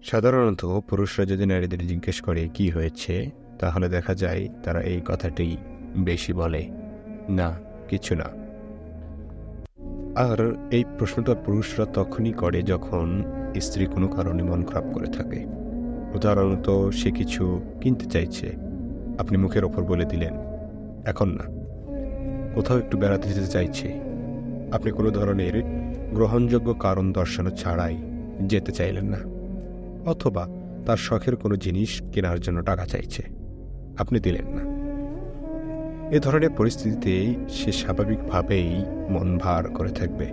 সাধারণত পুরুষরা যদি নারীদের জিজ্ঞেস করে কি হয়েছে, তাহলে দেখা যায় তারা এই কথাটি বেশি বলে, না কিছু না। আর এই প্রশ্নটা পুরুষরা তখনই করে যখন স্ত্রী কোনো কারণে মন খারাপ করে থাকে। উদাহরণত সে কিছু কিনতে চাইছে, আপনি মুখের ওপর বলে দিলেন এখন না। কোথাও একটু বেড়াতে যেতে চাইছে, আপনি কোনো ধরনের গ্রহণযোগ্য কারণ দর্শানো ছাড়াই যেতে চাইলেন না। অথবা তার শখের কোনো জিনিস কেনার জন্য টাকা চাইছে, আপনি দিলেন না। এ ধরনের পরিস্থিতিতে সে স্বাভাবিকভাবেই মন ভার করে থাকবে,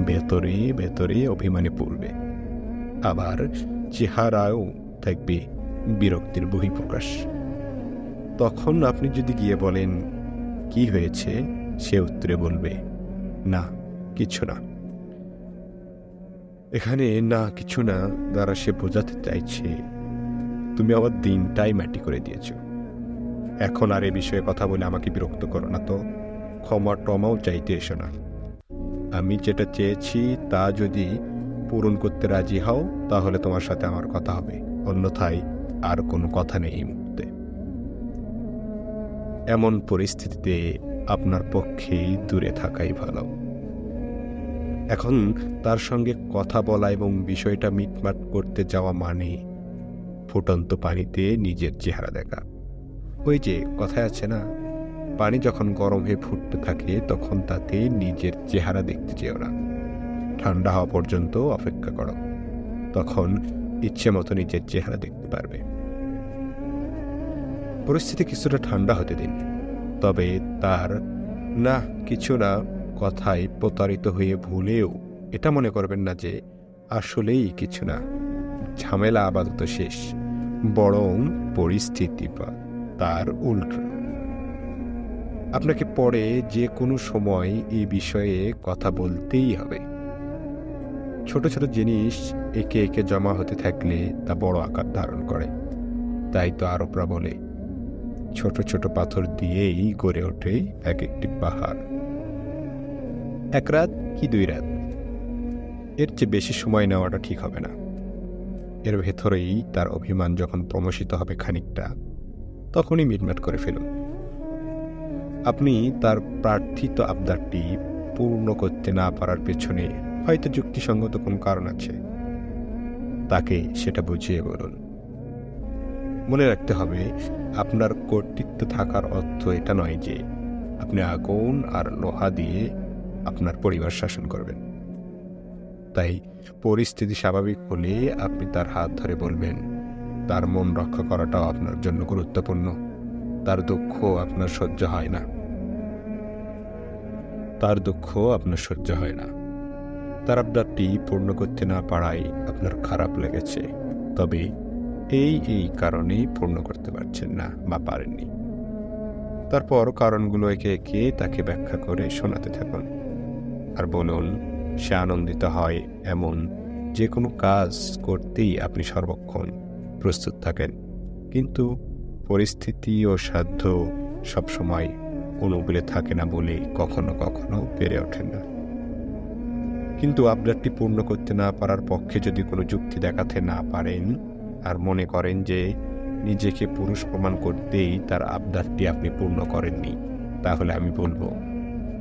ভেতরে ভেতরে অভিমানে পড়বে, আবার চেহারাও থাকবে বিরক্তির বহিঃপ্রকাশ। তখন আপনি যদি গিয়ে বলেন কি হয়েছে, সে উত্তরে বলবে না কিছু না। এখানে না কিছু না দ্বারা সে বোঝাতে চাইছে তুমি আমার দিনটাই মাটি করে দিয়েছ, এখন আর এ বিষয়ে কথা বলে আমাকে বিরক্ত করো না তো, ক্ষমা টমাও চাইতে এসো না। আমি যেটা চেয়েছি তা যদি পূরণ করতে রাজি হও তাহলে তোমার সাথে আমার কথা হবে, অন্যথায় আর কোনো কথা নেই এই মুহূর্তে। এমন পরিস্থিতিতে আপনার পক্ষেই দূরে থাকাই ভালো। এখন তার সঙ্গে কথা বলা এবং বিষয়টা মিটমাট করতে যাওয়া মানে ফুটন্ত পানিতে নিজের চেহারা দেখা। ওই যে কথায় আছে না, পানি যখন গরম হয়ে ফুটতে থাকে তখন তাতে নিজের চেহারা দেখতে চেও না, ঠান্ডা হওয়া পর্যন্ত অপেক্ষা করো, তখন ইচ্ছে মতো নিজের চেহারা দেখতে পারবে। পরিস্থিতি কিছুটা ঠান্ডা হতে দিন, তবে তার না কিছু না কথায় প্রতারিত হয়ে ভুলেও এটা মনে করবেন না যে আসলেই কিছু না, ঝামেলা আপাতত শেষ, বরং পরিস্থিতি বা তার উল্টো। আপনাকে পরে যে কোনো সময় এই বিষয়ে কথা বলতেই হবে। ছোট ছোট জিনিস একে একে জমা হতে থাকলে তা বড় আকার ধারণ করে। তাই তো আরবরা বলে ছোট ছোট পাথর দিয়েই গড়ে ওঠে এক একটি পাহাড়। এক রাত কি 2 রাত, এর চেয়ে বেশি সময় নেওয়াটা ঠিক হবে না। এর ভেতরেই তার অভিমান যখন প্রমোশিত হবে খানিকটা, তখনই মিটমাট করে ফেলুন। আপনি তার প্রার্থিত আবদারটি পূর্ণ করতে না পারার পেছনে হয়তো যুক্তিসঙ্গত কোন কারণ আছে, তাকে সেটা বুঝিয়ে বলুন। মনে রাখতে হবে, আপনার কর্তৃত্ব থাকার অর্থ এটা নয় যে আপনি আগুন আর লোহা দিয়ে আপনার পরিবার শাসন করবেন। তাই পরিস্থিতি স্বাভাবিক হলে আপনি তার হাত ধরে বলবেন তার মন রক্ষা করাটাও আপনার জন্য গুরুত্বপূর্ণ। তার দুঃখ আপনার সহ্য হয় না, তার দুঃখ আপনার সহ্য হয় না। তার আবদারটি পূর্ণ করতে না পারায় আপনার খারাপ লেগেছে, তবে এই কারণেই পূর্ণ করতে পারছেন না বা পারেননি। তারপর কারণগুলো একে একে তাকে ব্যাখ্যা করে শোনাতে থাকুন, আর বলুন সে আনন্দিত হয় এমন যে কোনো কাজ করতেই আপনি সর্বক্ষণ প্রস্তুত থাকেন, কিন্তু পরিস্থিতি ও সাধ্য সবসময় অনুকূলে থাকে না বলে কখনো কখনো পেরে ওঠেন না। কিন্তু আবদারটি পূর্ণ করতে না পারার পক্ষে যদি কোনো যুক্তি দেখাতে না পারেন আর মনে করেন যে নিজেকে পুরুষ প্রমাণ করতেই তার আবদারটি আপনি পূর্ণ করেননি, তাহলে আমি বলবো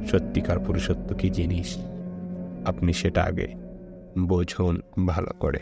সত্যিকার পুরুষত্ব কি জিনিস আপনি সেটা আগে বোঝুন ভালো করে।